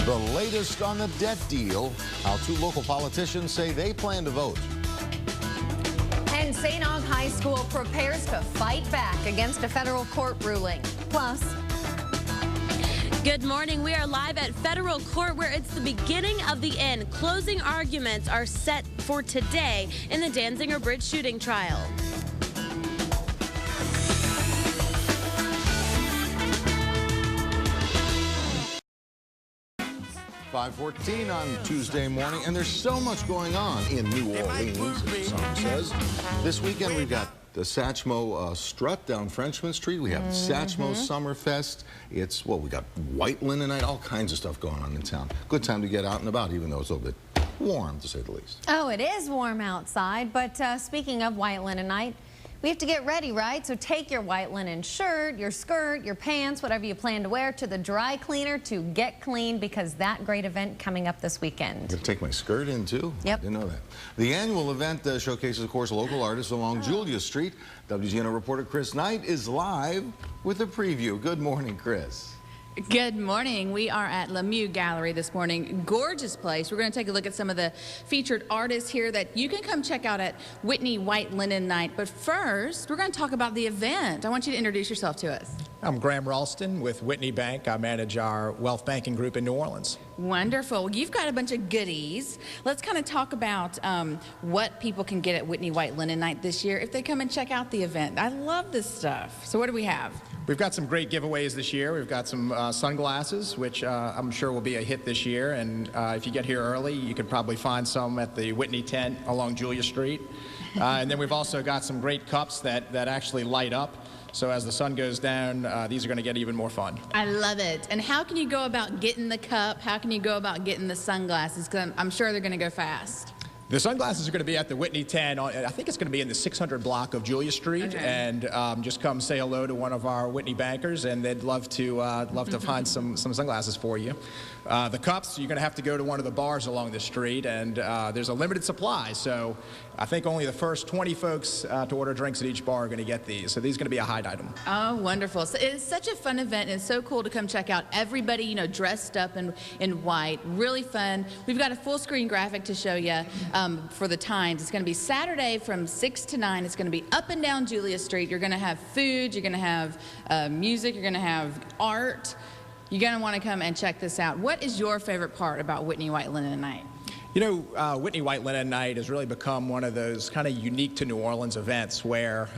The latest on the debt deal, how two local politicians say they plan to vote. And St. Aug High School prepares to fight back against a federal court ruling. Plus, good morning. We are live at federal court where it's the beginning of the end. Closing arguments are set for today in the Danziger Bridge shooting trial. 5:14 on Tuesday morning, and there's so much going on in New Orleans, as some says. This weekend we've got the Satchmo Strut down Frenchman Street. We have Satchmo Summerfest. It's, well, we got White Linen Night, all kinds of stuff going on in town. Good time to get out and about, even though it's a little bit warm, to say the least. oh, it is warm outside, but speaking of White Linen Night, we have to get ready, right? So take your white linen shirt, your skirt, your pants, whatever you plan to wear, to the dry cleaner to get clean, because that great event coming up this weekend. I'm going to take my skirt in, too? Yep. I didn't know that. The annual event showcases, of course, local artists along Julia Street. WGNO reporter Chris Knight is live with a preview. Good morning, Chris. Good morning. We are at Lemieux Gallery this morning. Gorgeous place. We're going to take a look at some of the featured artists here that you can come check out at Whitney White Linen Night. But first, we're going to talk about the event. I want you to introduce yourself to us. I'm Graham Ralston with Whitney Bank. I manage our wealth banking group in New Orleans. Wonderful. You've got a bunch of goodies. Let's kind of talk about what people can get at Whitney White Linen Night this year if they come and check out the event. I love this stuff. So what do we have? We've got some great giveaways this year. We've got some sunglasses, which I'm sure will be a hit this year. And if you get here early, you could probably find some at the Whitney tent along Julia Street. And then we've also got some great cups that actually light up. So as the sun goes down, these are going to get even more fun. I love it. And how can you go about getting the cup? How can you go about getting the sunglasses? Because I'm sure they're going to go fast. The sunglasses are going to be at the Whitney 10. I think it's going to be in the 600 block of Julia Street. Okay. And just come say hello to one of our Whitney bankers, and they'd love to find some sunglasses for you. The cups, you're going to have to go to one of the bars along the street, and there's a limited supply. So I think only the first 20 folks to order drinks at each bar are going to get these. So these are going to be a hide item. Oh, wonderful. So it's such a fun event, and it's so cool to come check out. Everybody, you know, dressed up in white. Really fun. We've got a full screen graphic to show you. For the times. It's going to be Saturday from 6 to 9. It's going to be up and down Julia Street. You're going to have food. You're going to have music. You're going to have art. You're going to want to come and check this out. What is your favorite part about Whitney White Linen Night? You know, Whitney White Linen Night has really become one of those kind of unique to New Orleans events where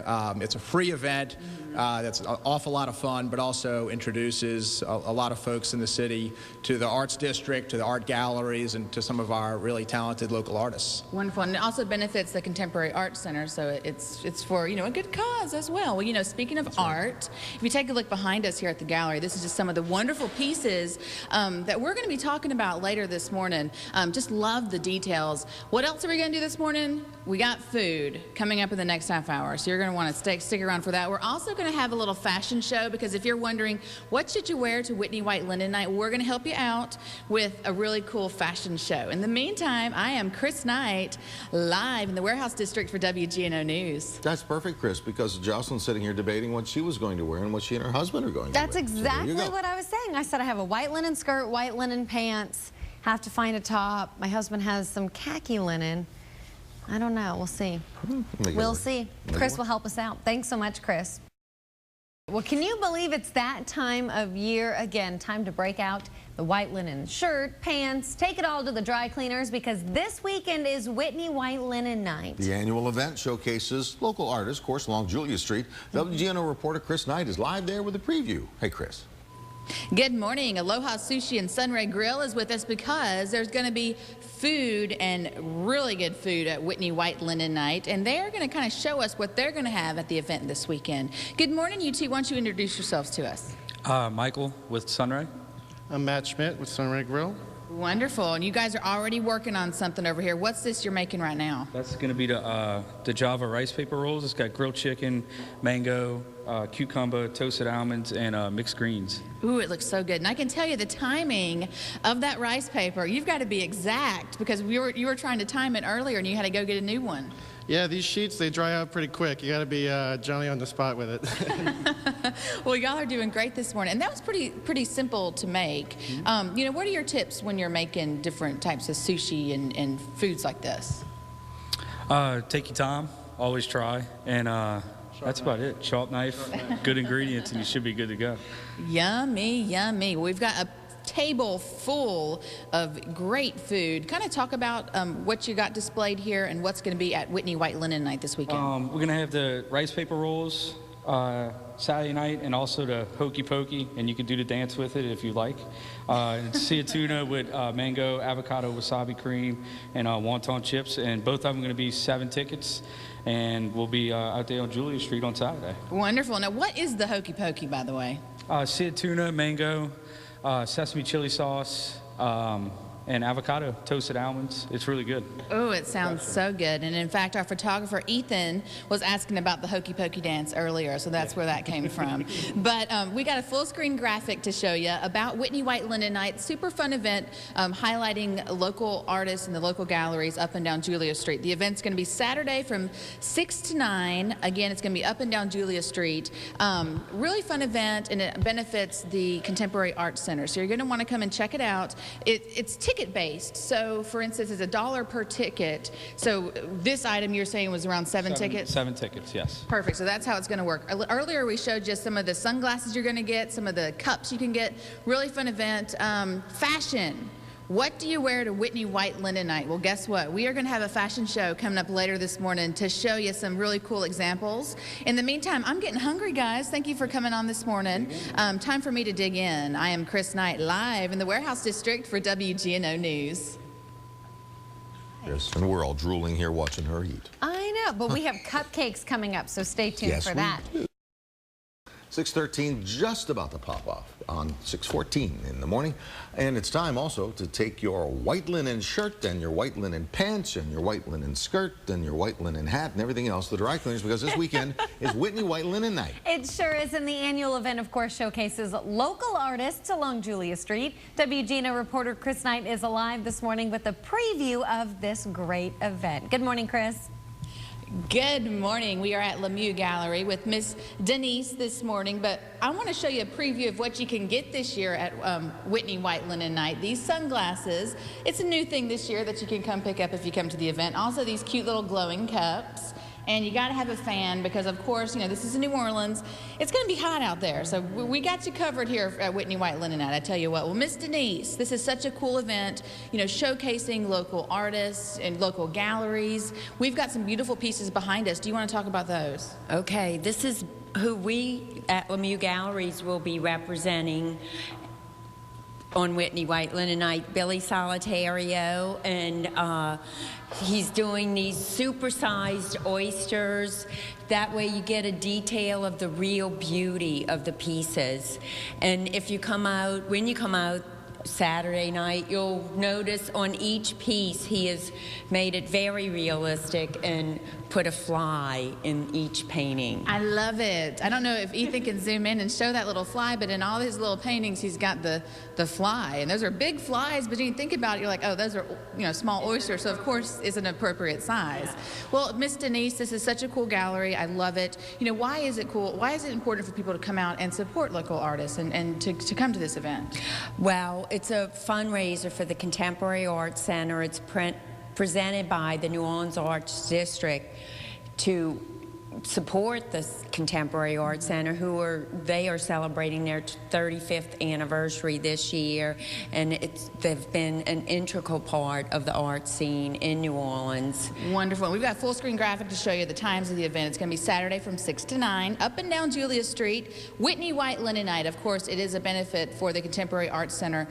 it's a free event that's an awful lot of fun, but also introduces a lot of folks in the city to the arts district, to the art galleries, and to some of our really talented local artists. Wonderful. And it also benefits the Contemporary Arts Center, so it's for, you know, a good cause as well. Well, you know, speaking of art, if you take a look behind us here at the gallery, this is just some of the wonderful pieces that we're going to be talking about later this morning. Just love the details. What else are we going to do this morning? We got food coming up in the next half hour, so you're going to want to stick around for that. We're also going to have a little fashion show, because if you're wondering what should you wear to Whitney White Linen Night, we're going to help you out with a really cool fashion show. In the meantime, I am Chris Knight, live in the Warehouse District for WGNO News. That's perfect, Chris, because Jocelyn's sitting here debating what she was going to wear and what she and her husband are going to wear. That's exactly what I was saying. I said I have a white linen skirt, white linen pants. Have to find a top. My husband has some khaki linen. I don't know. We'll see. We'll see. Chris will help us out. Thanks so much, Chris. Well, can you believe it's that time of year again? Time to break out the white linen shirt, pants, take it all to the dry cleaners, because this weekend is Whitney White Linen Night. The annual event showcases local artists, of course, along Julia Street. WGNO reporter Chris Knight is live there with a preview. Hey, Chris. Good morning. Aloha Sushi and Sunray Grill is with us because there's going to be food, and really good food, at Whitney White Linen Night, and they're going to kind of show us what they're going to have at the event this weekend. Good morning, you two. Why don't you introduce yourselves to us? Michael with Sunray. I'm Matt Schmidt with Sunray Grill. Wonderful. And you guys are already working on something over here. What's this you're making right now? That's going to be the Java rice paper rolls. It's got grilled chicken, mango, cucumber, toasted almonds, and mixed greens. Ooh, it looks so good. And I can tell you the timing of that rice paper, you've got to be exact, because you were trying to time it earlier and you had to go get a new one. Yeah, these sheets, they dry out pretty quick. You got to be Johnny on the spot with it. Well, y'all are doing great this morning, and that was pretty simple to make. You know, what are your tips when you're making different types of sushi and foods like this? Take your time, always try, and that's about it. Sharp knife, good ingredients, and you should be good to go. Yummy, yummy. We've got a table full of great food. Kind of talk about what you got displayed here and what's going to be at Whitney White Linen Night this weekend. We're going to have the rice paper rolls Saturday night, and also the hokey pokey, and you can do the dance with it if you like. Sea tuna with mango, avocado, wasabi cream, and wonton chips, and both of them are going to be 7 tickets, and we'll be out there on Julia Street on Saturday. Wonderful. Now, what is the hokey pokey, by the way? Sea tuna, mango, sesame chili sauce, and avocado, toasted almonds. It's really good. Oh, it sounds so good. And in fact, our photographer, Ethan, was asking about the hokey pokey dance earlier, so that's where that came from. But we got a full screen graphic to show you about Whitney White Linen Night. Super fun event highlighting local artists and the local galleries up and down Julia Street. The event's going to be Saturday from 6 to 9. Again, it's going to be up and down Julia Street. Really fun event, and it benefits the Contemporary Arts Center. So you're going to want to come and check it out. It's ticket-based. So, for instance, it's $1 per ticket. So this item you're saying was around 7 tickets? 7 tickets, yes. Perfect. So that's how it's going to work. Earlier we showed you some of the sunglasses you're going to get, some of the cups you can get. Really fun event. Fashion. What do you wear to Whitney White Linen Night? Well, guess what? We are going to have a fashion show coming up later this morning to show you some really cool examples. In the meantime, I'm getting hungry, guys. Thank you for coming on this morning. Time for me to dig in. I am Chris Knight, live in the Warehouse District for WGNO News. Yes, and we're all drooling here watching her eat. I know, but we have cupcakes coming up, so stay tuned for that. 6:13, just about to pop off on 6:14 in the morning. And it's time also to take your white linen shirt and your white linen pants and your white linen skirt and your white linen hat and everything else to the dry cleaners, because this weekend is Whitney White Linen Night. It sure is, and the annual event, of course, showcases local artists along Julia Street. WGNO reporter Chris Knight is alive this morning with a preview of this great event. Good morning, Chris. Good morning. We are at Lemieux Gallery with Miss Denise this morning, but I want to show you a preview of what you can get this year at Whitney White Linen Night. These sunglasses, it's a new thing this year that you can come pick up if you come to the event. Also, these cute little glowing cups. And you got to have a fan because, of course, you know, this is in New Orleans. It's going to be hot out there. So we got you covered here at Whitney White Linen Night, I tell you what. Well, Miss Denise, this is such a cool event, you know, showcasing local artists and local galleries. We've got some beautiful pieces behind us. Do you want to talk about those? Okay, this is who we at Lemieux Galleries will be representing on Whitney White Linen Night. Billy Solitario, and he's doing these supersized oysters. That way you get a detail of the real beauty of the pieces. And if you come out, when you come out Saturday night, you'll notice on each piece he has made it very realistic and put a fly in each painting. I love it. I don't know if Ethan can zoom in and show that little fly, but in all his little paintings he's got the fly, and those are big flies, but you think about it, you're like, oh, those are, you know, small oysters, so of course it's an appropriate size. Well, Miss Denise, this is such a cool gallery. I love it. You know, why is it cool? Why is it important for people to come out and support local artists and to come to this event? Well, it's a fundraiser for the Contemporary Arts Center. It's presented by the New Orleans Arts District to support the Contemporary Arts Center, they are celebrating their 35th anniversary this year, and they've been an integral part of the art scene in New Orleans. Wonderful. We've got a full screen graphic to show you the times of the event. It's going to be Saturday from 6 to 9, up and down Julia Street. Whitney White Linen Night. Of course, it is a benefit for the Contemporary Arts Center.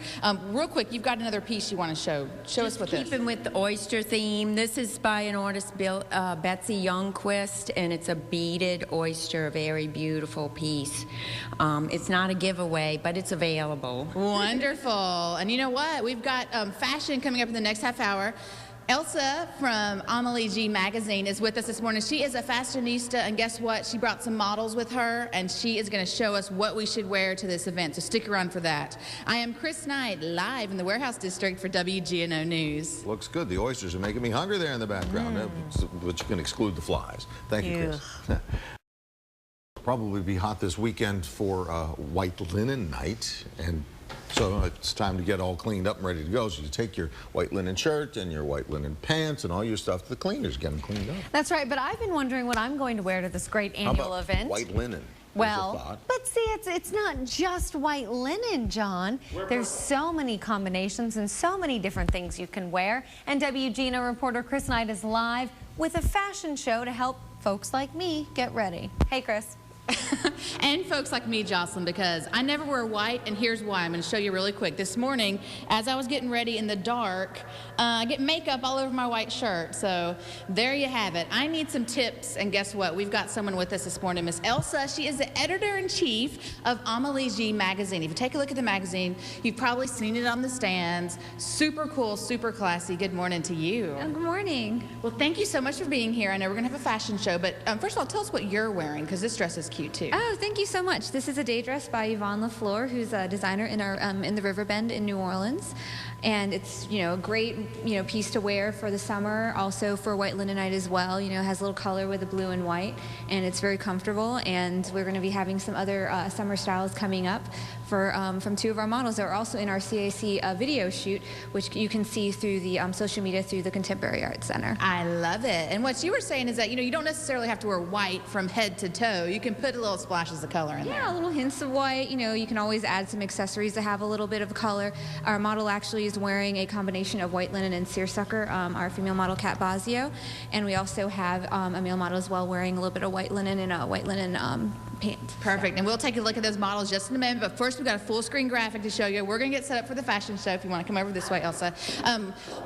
Real quick, you've got another piece you want to show. Show us what this is. Keeping with the oyster theme, this is by an artist, Betsy Youngquist, and it's a beaded oyster, a very beautiful piece. It's not a giveaway, but it's available. Wonderful. And you know what? We've got fashion coming up in the next half hour. Elsa from Amelie G Magazine is with us this morning. She is a fashionista, and guess what? She brought some models with her, and she is going to show us what we should wear to this event, so stick around for that. I am Chris Knight, live in the Warehouse District for WGNO News. Looks good. The oysters are making me hungry there in the background, but you can exclude the flies. Thank you, Chris. Probably be hot this weekend for White Linen Night, and so it's time to get all cleaned up and ready to go. So you take your white linen shirt and your white linen pants and all your stuff to the cleaners, get them cleaned up. That's right, but I've been wondering what I'm going to wear to this great annual event. White linen. Well, but see, it's not just white linen, John. There's so many combinations and so many different things you can wear. And WGNO reporter Chris Knight is live with a fashion show to help folks like me get ready. Hey, Chris. And folks like me, Jocelyn, because I never wear white, and here's why. I'm going to show you really quick. This morning, as I was getting ready in the dark, I get makeup all over my white shirt. So there you have it. I need some tips, and guess what? We've got someone with us this morning, Miss Elsa. She is the editor-in-chief of Amelie G Magazine. If you take a look at the magazine, you've probably seen it on the stands. Super cool, super classy. Good morning to you. Good morning. Well, thank you so much for being here. I know we're going to have a fashion show, but first of all, tell us what you're wearing, because this dress is cute too. Oh, thank you so much. This is a day dress by Yvonne LaFleur, who's a designer in our in the Riverbend in New Orleans, and it's a great piece to wear for the summer, also for White Linen Night as well. It has a little color with the blue and white, and it's very comfortable. And we're going to be having some other summer styles coming up from two of our models that are also in our CAC video shoot, which you can see through the social media through the Contemporary Arts Center. I love it. And what you were saying is that you don't necessarily have to wear white from head to toe. You can put a little splashes of color in there. Yeah, little hints of white. You can always add some accessories that have a little bit of color. Our model actually is wearing a combination of white linen and seersucker, our female model Kat Bazio, and we also have a male model as well wearing a little bit of white linen and a white linen pant. Perfect. And we'll take a look at those models just in a minute, but first we've got a full screen graphic to show you. We're going to get set up for the fashion show if you want to come over this way, Elsa.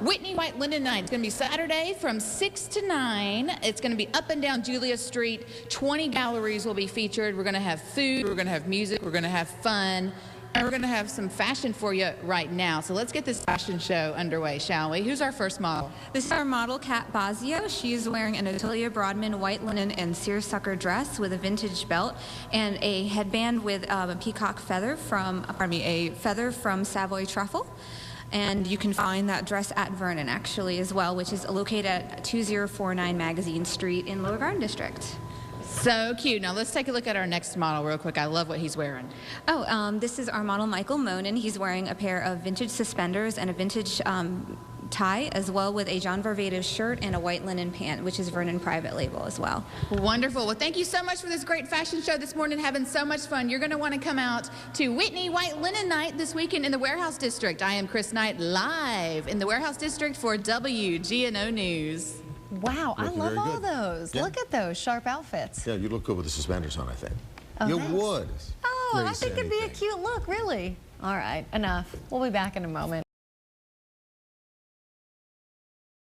Whitney White Linen Night. It's going to be Saturday from 6 to 9. It's going to be up and down Julia Street. 20 galleries will be featured. We're going to have food, we're going to have music, we're going to have fun, and we're going to have some fashion for you right now. So let's get this fashion show underway, shall we? Who's our first model? This is our model, Kat Bazio. She's wearing an Atelier Broadman white linen and seersucker dress with a vintage belt and a headband with a peacock feather a feather from Savoy Truffle. And you can find that dress at Vernon, actually, as well, which is located at 2049 Magazine Street in Lower Garden District. So cute. Now let's take a look at our next model real quick. I love what he's wearing. Oh, this is our model, Michael Monin. He's wearing a pair of vintage suspenders and a vintage tie, as well with a John Varvatos shirt and a white linen pant, which is Vernon private label as well. Wonderful. Well, thank you so much for this great fashion show this morning. Having so much fun. You're going to want to come out to Whitney White Linen Night this weekend in the Warehouse District. I am Chris Knight, live in the Warehouse District for WGNO News. Wow, I love all those. Yeah. Look at those sharp outfits. Yeah, you look good with the suspenders on, I think. Oh, you thanks. would. Oh, I think it'd be a cute look, really. All right, enough. We'll be back in a moment.